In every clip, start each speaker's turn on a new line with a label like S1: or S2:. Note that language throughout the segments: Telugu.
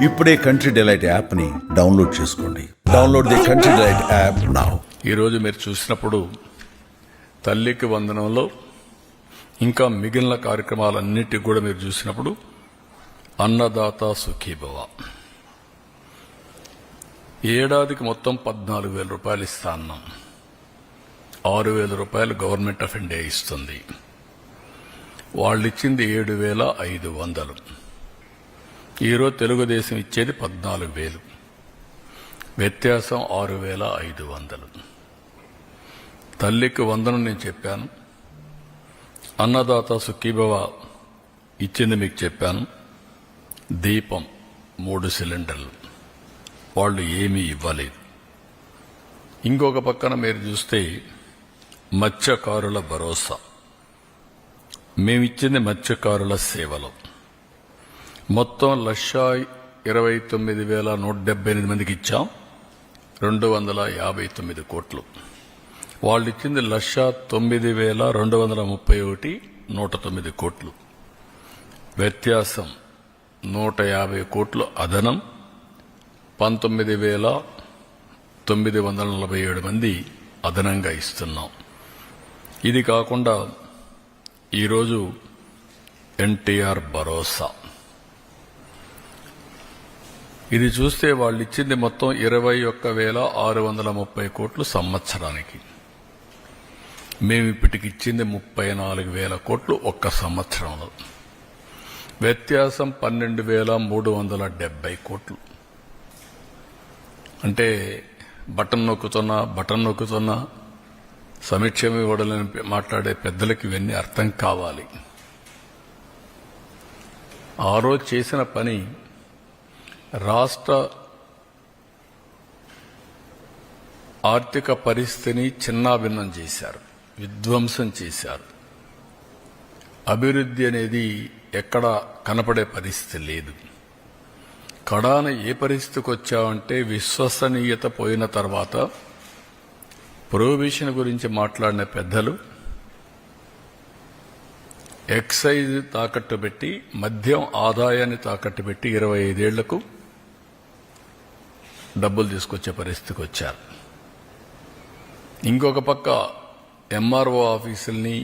S1: ఇప్పుడే కంట్రీ డిలైట్ యాప్ని డౌన్లోడ్ చేసుకోండి. Download the country delight app now.
S2: ఈరోజు మీరు చూసినప్పుడు తల్లికి వందనంలో ఇంకా మిగిలిన కార్యక్రమాలన్నిటికి కూడా మీరు చూసినప్పుడు అన్నదాత సుఖీభవ ఏడాదికి మొత్తం 14,000 రూపాయలు ఇస్తా అన్నాం. 6,000 రూపాయలు గవర్నమెంట్ ఆఫ్ ఇండియా ఇస్తుంది. వాళ్ళు ఇచ్చింది 7,500. ఈరోజు తెలుగుదేశం ఇచ్చేది 14,000. వ్యత్యాసం 6,500. తల్లికి వందనం నేను చెప్పాను. అన్నదాత సుఖీభవ ఇచ్చింది మీకు చెప్పాను. దీపం 3 సిలిండర్లు వాళ్ళు ఏమీ ఇవ్వలేదు. ఇంకొక పక్కన మీరు చూస్తే మత్స్యకారుల భరోసా మేమిచ్చింది మత్స్యకారుల సేవలో మొత్తం 1,29,178 మందికి ఇచ్చాం. 259 కోట్లు. వాళ్ళు ఇచ్చింది 1,09,231 109 కోట్లు. వ్యత్యాసం 150 కోట్లు అదనం. 19,947 మంది అదనంగా ఇస్తున్నాం. ఇది కాకుండా ఈరోజు ఎన్టీఆర్ భరోసా ఇది చూస్తే వాళ్ళు ఇచ్చింది మొత్తం 21,630 కోట్లు సంవత్సరానికి. మేము ఇప్పటికి ఇచ్చింది 34,000 కోట్లు ఒక్క సంవత్సరంలో. వ్యత్యాసం 12,370 కోట్లు. అంటే బటన్ నొక్కుతున్నా సమీక్ష ఇవ్వడాలని మాట్లాడే పెద్దలకి ఇవన్నీ అర్థం కావాలి. ఆ రోజు చేసిన పని రాష్ట్ర ఆర్థిక పరిస్థితిని చిన్నాభిన్నం చేశారు, విధ్వంసం చేశారు. అభివృద్ధి అనేది ఎక్కడ కనపడే పరిస్థితి లేదు. కడాన ఏ పరిస్థితికి వచ్చామంటే విశ్వసనీయత పోయిన తర్వాత ప్రొహిబిషన్ గురించి మాట్లాడిన పెద్దలు ఎక్సైజ్ తాకట్టు పెట్టి మద్యం ఆదాయాన్ని తాకట్టు పెట్టి 25 ఏళ్లకు డబ్బులు తీసుకొచ్చే పరిస్థితికి వచ్చారు. ఇంకొక పక్క ఎంఆర్ఓ ఆఫీసుల్ని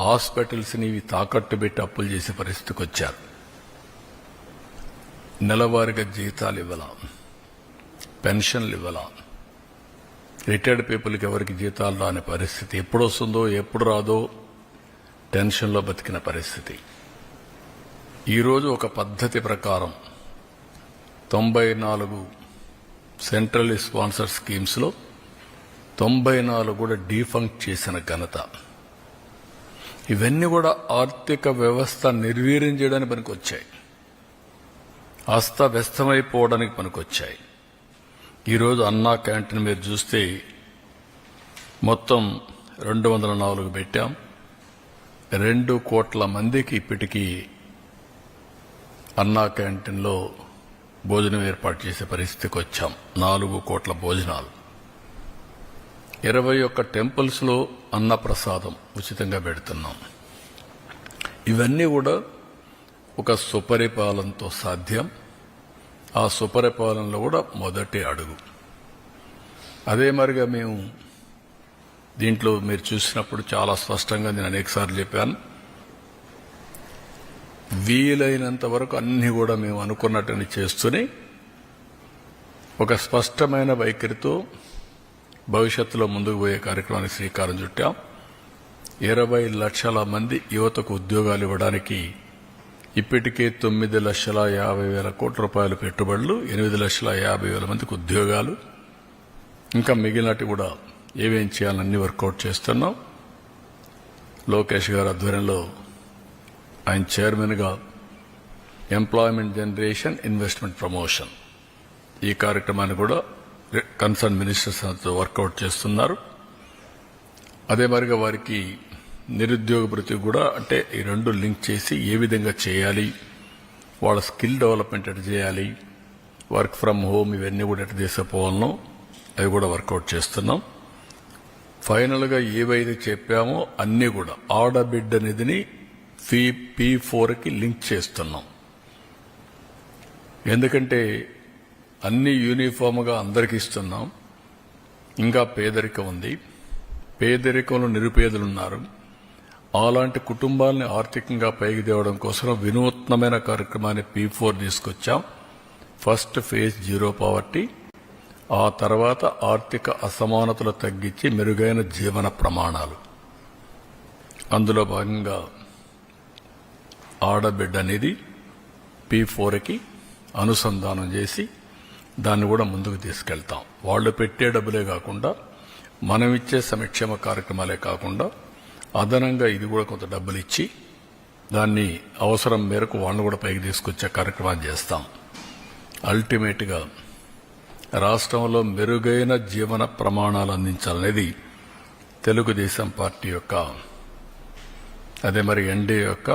S2: హాస్పిటల్స్ని తాకట్టు పెట్టి అప్పులు చేసే పరిస్థితికి వచ్చారు. నెలవారీగా జీతాలు ఇవ్వాల, పెన్షన్లు ఇవ్వాల. రిటైర్డ్ పీపుల్కి ఎవరికి జీతాలు రాని పరిస్థితి. ఎప్పుడు వస్తుందో ఎప్పుడు రాదో టెన్షన్లో బతికిన పరిస్థితి. ఈరోజు ఒక పద్ధతి ప్రకారం 94 సెంట్రల్ స్పాన్సర్ స్కీమ్స్లో 94 కూడా డీఫంక్ట్ చేసిన ఘనత. ఇవన్నీ కూడా ఆర్థిక వ్యవస్థ నిర్వీర్యం చేయడానికి పనికొచ్చాయి, అస్తవ్యస్తమైపోవడానికి పనికొచ్చాయి. ఈరోజు అన్నా క్యాంటీన్ మీరు చూస్తే మొత్తం 204 పెట్టాం. 2 కోట్ల మందికి ఇప్పటికీ అన్నా క్యాంటీన్లో భోజనం ఏర్పాటు చేసే పరిస్థితికి వచ్చాం. 4 కోట్ల భోజనాలు. 21 టెంపుల్స్లో అన్నప్రసాదం ఉచితంగా పెడుతున్నాం. ఇవన్నీ కూడా ఒక సుపరిపాలనతో సాధ్యం. ఆ సుపరిపాలనలో కూడా మొదటి అడుగు. అదే మరిగా మేము దీంట్లో మీరు చూసినప్పుడు చాలా స్పష్టంగా నేను అనేకసార్లు చెప్పాను. వీలైనంత వరకు అన్ని కూడా మేము అనుకున్నట్టుని చేస్తూనే ఒక స్పష్టమైన వైఖరితో భవిష్యత్తులో ముందుకు పోయే కార్యక్రమానికి శ్రీకారం చుట్టాం. 20 లక్షల మంది యువతకు ఉద్యోగాలు ఇవ్వడానికి ఇప్పటికే 9,50,000 కోట్ల రూపాయల పెట్టుబడులు, 8,50,000 మందికి ఉద్యోగాలు. ఇంకా మిగిలినట్టు కూడా ఏమేం చేయాలన్నీ వర్కౌట్ చేస్తున్నాం. లోకేష్ గారి ఆధ్వర్యంలో ఆయన చైర్మన్గా ఎంప్లాయ్మెంట్ జనరేషన్ ఇన్వెస్ట్మెంట్ ప్రమోషన్ ఈ కార్యక్రమాన్ని కూడా కన్సర్న్ మినిస్టర్స్ వర్కౌట్ చేస్తున్నారు. అదే మరిగా వారికి నిరుద్యోగ భృతి కూడా, అంటే ఈ 2 లింక్ చేసి ఏ విధంగా చేయాలి, వాళ్ళ స్కిల్ డెవలప్మెంట్ ఎట్లా చేయాలి, వర్క్ ఫ్రమ్ హోమ్ ఇవన్నీ కూడా ఎట్లా తీసుకుపోవాలనో అవి కూడా వర్కౌట్ చేస్తున్నాం. ఫైనల్గా ఏవైతే చెప్పామో అన్నీ కూడా ఆడబిడ్డ నిధిని P4కి లింక్ చేస్తున్నాం. ఎందుకంటే అన్ని యూనిఫామ్గా అందరికీ ఇస్తున్నాం. ఇంకా పేదరికం ఉంది. పేదరికంలో నిరుపేదలు ఉన్నారు. అలాంటి కుటుంబాలని ఆర్థికంగా పైకి తేవడం కోసం వినూత్నమైన కార్యక్రమాన్ని P4 తీసుకొచ్చాం. ఫస్ట్ ఫేజ్ 0 పావర్టీ, ఆ తర్వాత ఆర్థిక అసమానతలు తగ్గించి మెరుగైన జీవన ప్రమాణాలు. అందులో భాగంగా ఆడబిడ్డ అనేది P4కి అనుసంధానం చేసి దాన్ని కూడా ముందుకు తీసుకెళ్తాం. వాళ్ళు పెట్టే డబ్బులే కాకుండా మనం ఇచ్చే సంక్షేమ కార్యక్రమాలే కాకుండా అదనంగా ఇది కూడా కొంత డబ్బులు ఇచ్చి దాన్ని అవసరం మేరకు వాళ్ళని కూడా పైకి తీసుకొచ్చే కార్యక్రమాన్ని చేస్తాం. అల్టిమేట్గా రాష్ట్రంలో మెరుగైన జీవన ప్రమాణాలు అందించాలనేది తెలుగుదేశం పార్టీ యొక్క, అదే మరి ఎన్డీఏ యొక్క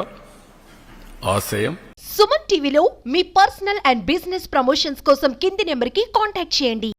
S2: ఆశయం.
S3: సుమన్ టీవీలో మీ పర్సనల్ అండ్ బిజినెస్ ప్రమోషన్స్ కోసం కింది నెంబర్కి కాంటాక్ట్ చేయండి.